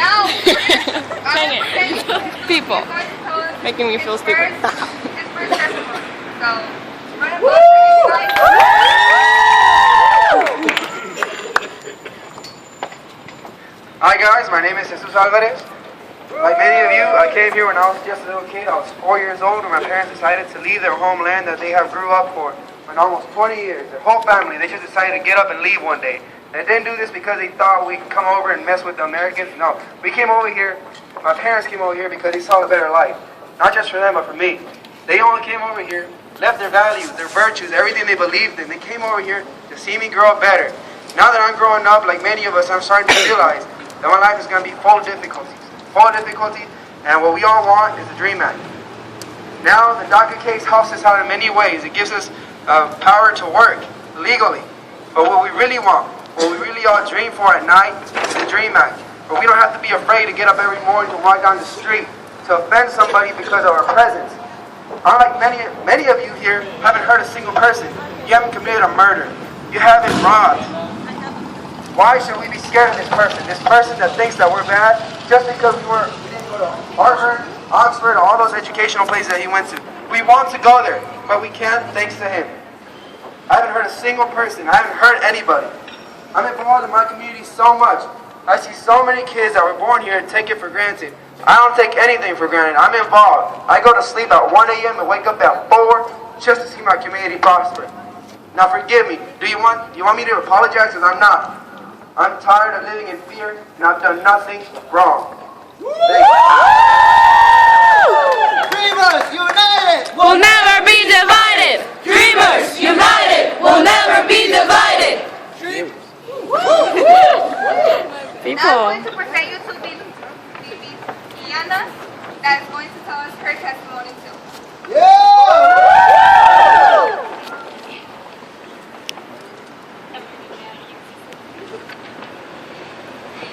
Now, Dang it. People making me feel stupid. his first testimony. So, run it back. Hi guys, my name is Jesus Alvarez. Like many of you, I came here when I was just a little kid. I was 4 years old when my parents decided to leave their homeland that they have grew up for almost 20 years. Their whole family, they just decided to get up and leave one day. They didn't do this because they thought we could come over and mess with the Americans. No, we came over here, my parents came over here because they saw a better life. Not just for them, but for me. They all came over here, left their values, their virtues, everything they believed in. They came over here to see me grow up better. Now that I'm growing up, like many of us, I'm starting to realize that my life is going to be full of difficulties. And what we all want is a dream act. Now, the DACA case helps us out in many ways. It gives us power to work legally. But what we really want, what we really all dream for at night is a dream act. But we don't have to be afraid to get up every morning to walk down the street to offend somebody because of our presence. Unlike many of you here haven't hurt a single person. You haven't committed a murder. You haven't robbed. Why should we be scared of this person that thinks that we're bad just because we didn't go to Harvard, Oxford, all those educational places that he went to? We want to go there, but we can't thanks to him. I haven't hurt a single person. I haven't hurt anybody. I'm involved in my community so much. I see so many kids that were born here and take it for granted. I don't take anything for granted. I'm involved. I go to sleep at 1 a.m. and wake up at 4 just to see my community prosper. Now forgive me. Do you want me to apologize? Because I'm not. I'm tired of living in fear, and I've done nothing wrong. Dreamers united We'll never be divided. Dreamers united. We'll never be divided. Now I'm going to present you to Viviana, that is going to tell us her testimony too.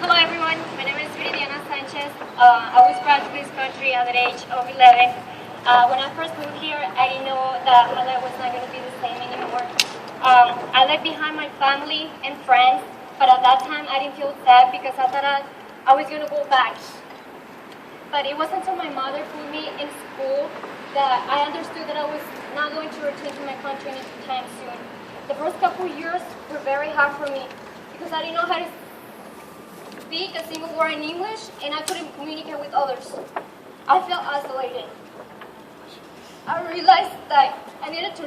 Hello everyone, my name is Viviana Sanchez. I was brought to this country at the age of 11. When I first moved here, I didn't know that my life was not going to be the same anymore. I left behind my family and friends, but at that time I didn't feel sad because I thought I was going to go back. But it wasn't until my mother put me in school that I understood that I was not going to return to my country anytime soon. The first couple years were very hard for me because I didn't know how to speak a single word in English and I couldn't communicate with others. I felt isolated. I realized that I needed to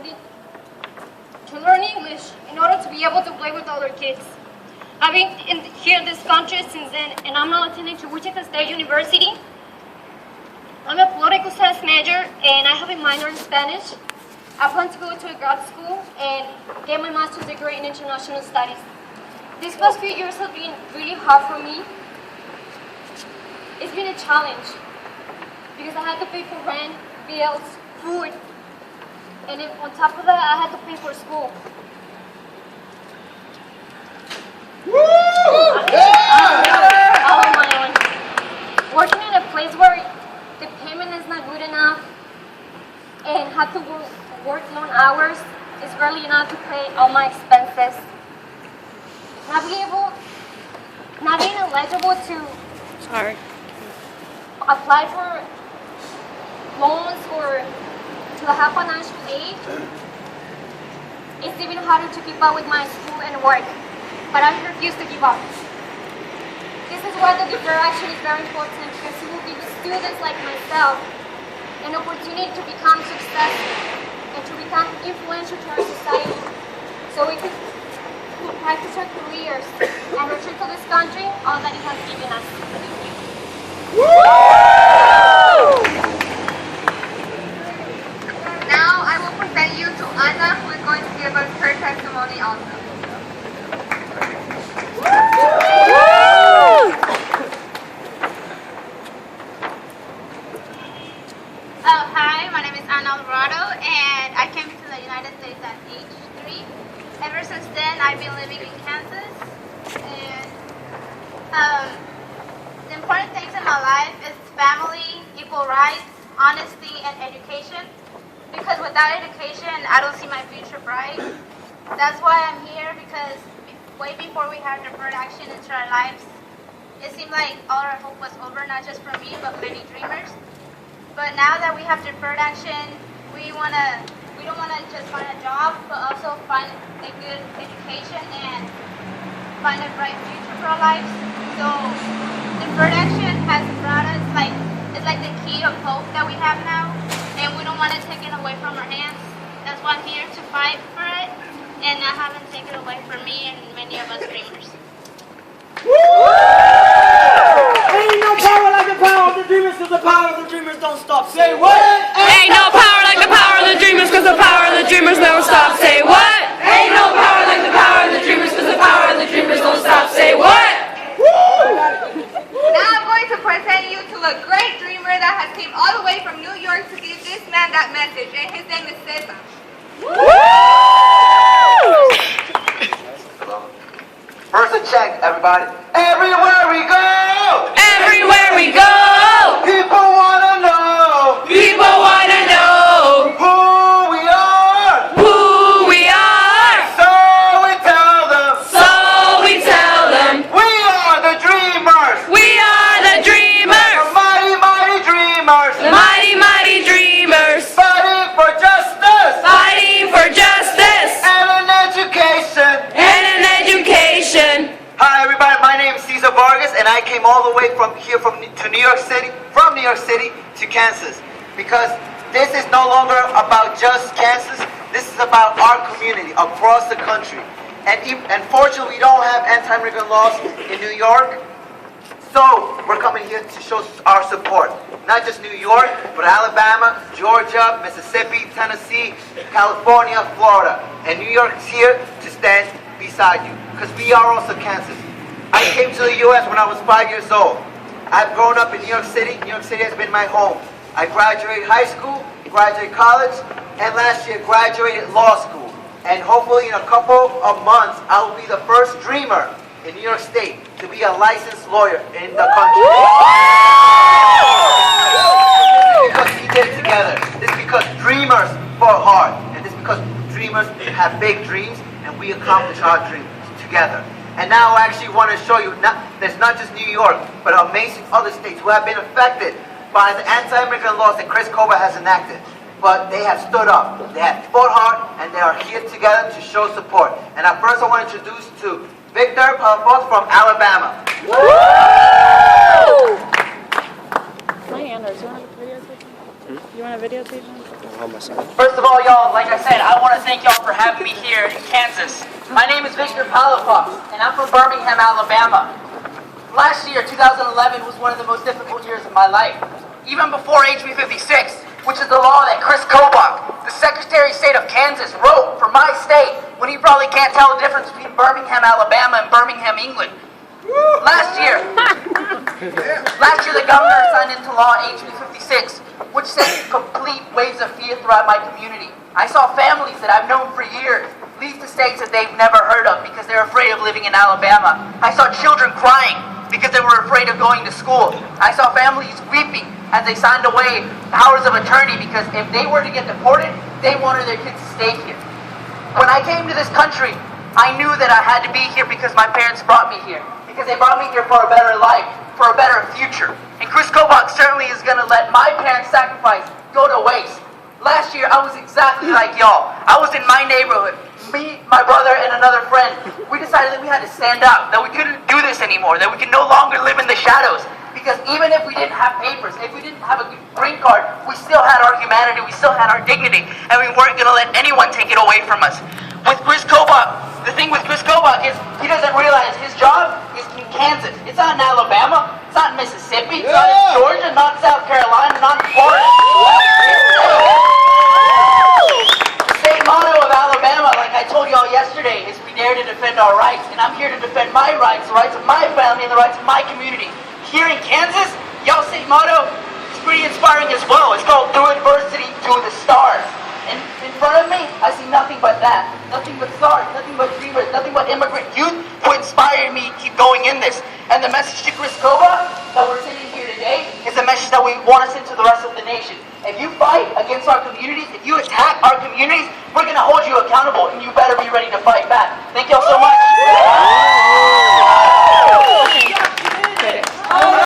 learn English in order to be able to play with other kids. I've been here in this country since then, and I'm now attending to Wichita State University. I'm a political science major and I have a minor in Spanish. I plan to go to a grad school and get my master's degree in international studies. These past few years have been really hard for me. It's been a challenge because I had to pay for rent, bills, food, and then on top of that, I had to pay for school. All on my own. Working in a place where the payment is not good enough and have to work long hours is barely enough to pay all my expenses. Not being eligible to apply for loans or to have financial aid, it's even harder to keep up with my school and work. But I refuse to give up. This is why the deferred action is very important because it will give students like myself an opportunity to become successful and to become influential to our society. So we could practice our careers and return to this country all that it has given us. Now I will present you to Anna, who is going to give us her testimony also. Hi, my name is Anna Alvarado, and I came to the United States at age 3. Ever since then, I've been living in Kansas, and the important things in my life is family, equal rights, honesty, and education. Because without education, I don't see my future bright. That's why I'm here, because way before we had deferred action into our lives, it seemed like all our hope was over, not just for me, but many dreamers. But now that we have deferred action, we don't wanna just find a job, but also find a good education and find a bright future for our lives. So deferred action has brought us it's like the key of hope that we have now, and we don't want to take it away from our hands. That's why I'm here to fight for it, and I haven't taken it away from me and many of us dreamers. Ain't no power like the power of the dreamers, cause the power of the dreamers don't stop. Say what? Ain't no power like the power of the dreamers, cause the power of the dreamers never stop. Say what? Ain't no power like the power of the dreamers, cause the power of the dreamers don't stop. Say what? Now I'm going to present you to a great dreamer that has came all the way from New York to give this man that message, and his name is Cesar. First a check, everybody. Everywhere we go, Everywhere we go, people wanna know people wanna know who we are. who we are. So we tell them, So we tell them, we are the dreamers. we are the The dreamers, mighty, mighty dreamers. mighty, mighty dreamers, Fighting for justice fighting for justice and an education. and an education. Hi everybody, my name is Cesar Vargas and I came all the way from New York City to Kansas, because this is no longer about just Kansas, this is about our community across the country. And fortunately we don't have anti-immigrant laws in New York, so we're coming here to show our support. Not just New York, but Alabama, Georgia, Mississippi, Tennessee, California, Florida. And New York's here to stand beside you, because we are also Kansas. I came to the U.S. when I was 5 years old. I've grown up in New York City. New York City has been my home. I graduated high school, graduated college, and last year graduated law school. And hopefully in a couple of months, I will be the first dreamer in New York State to be a licensed lawyer in the country. This is because we did it together. This is because dreamers fought hard. And this is because dreamers have big dreams, and we accomplish our dreams together. And now I actually want to show you, there's not just New York, but amazing other states who have been affected by the anti-immigrant laws that Kris has enacted. But they have stood up, they have fought hard, and they are here together to show support. And at first I want to introduce to Victor Palafox from Alabama. You want a videotape? First of all, y'all, like I said, I want to thank y'all for having me here in Kansas. My name is Victor Palafox, and I'm from Birmingham, Alabama. Last year, 2011, was one of the most difficult years of my life. Even before HB 56, which is the law that Kris, the Secretary of State of Kansas, wrote for my state, when he probably can't tell the difference between Birmingham, Alabama and Birmingham, England. Last year, the governor signed into law HB 56, which sent complete waves of fear throughout my community. I saw families that I've known for years leave to states that they've never heard of because they're afraid of living in Alabama. I saw children crying because they were afraid of going to school. I saw families weeping as they signed away powers of attorney because if they were to get deported, they wanted their kids to stay here. When I came to this country, I knew that I had to be here because my parents brought me here. Because they brought me here for a better life, for a better future. And Kris certainly is going to let my parents' sacrifice go to waste. Last year, I was exactly like y'all. I was in my neighborhood. Me, my brother, and another friend. We decided that we had to stand up, that we couldn't do this anymore, that we could no longer live in the shadows. Because even if we didn't have papers, if we didn't have a green card, we still had our humanity, we still had our dignity, and we weren't going to let anyone take it away from us. With Kris, the thing with Kris is he doesn't realize his job is in Kansas. It's not in Alabama, it's not in Mississippi, it's not in Georgia, not in South Carolina, not in Florida. The state motto of Alabama, like I told y'all yesterday, is we dare to defend our rights. And I'm here to defend my rights, the rights of my family, and the rights of my community. Here in Kansas, y'all's state motto is pretty inspiring as well. It's called through adversity to the stars. And in front of me, I see nothing but that. Nothing but stars, nothing but dreamers, nothing but immigrant youth who inspired me to keep going in this. And the message to Kris that we're sending here today is a message that we want to send to the rest of the nation. If you fight against our communities, if you attack our communities, we're going to hold you accountable, and you better be ready to fight back. Thank y'all so much.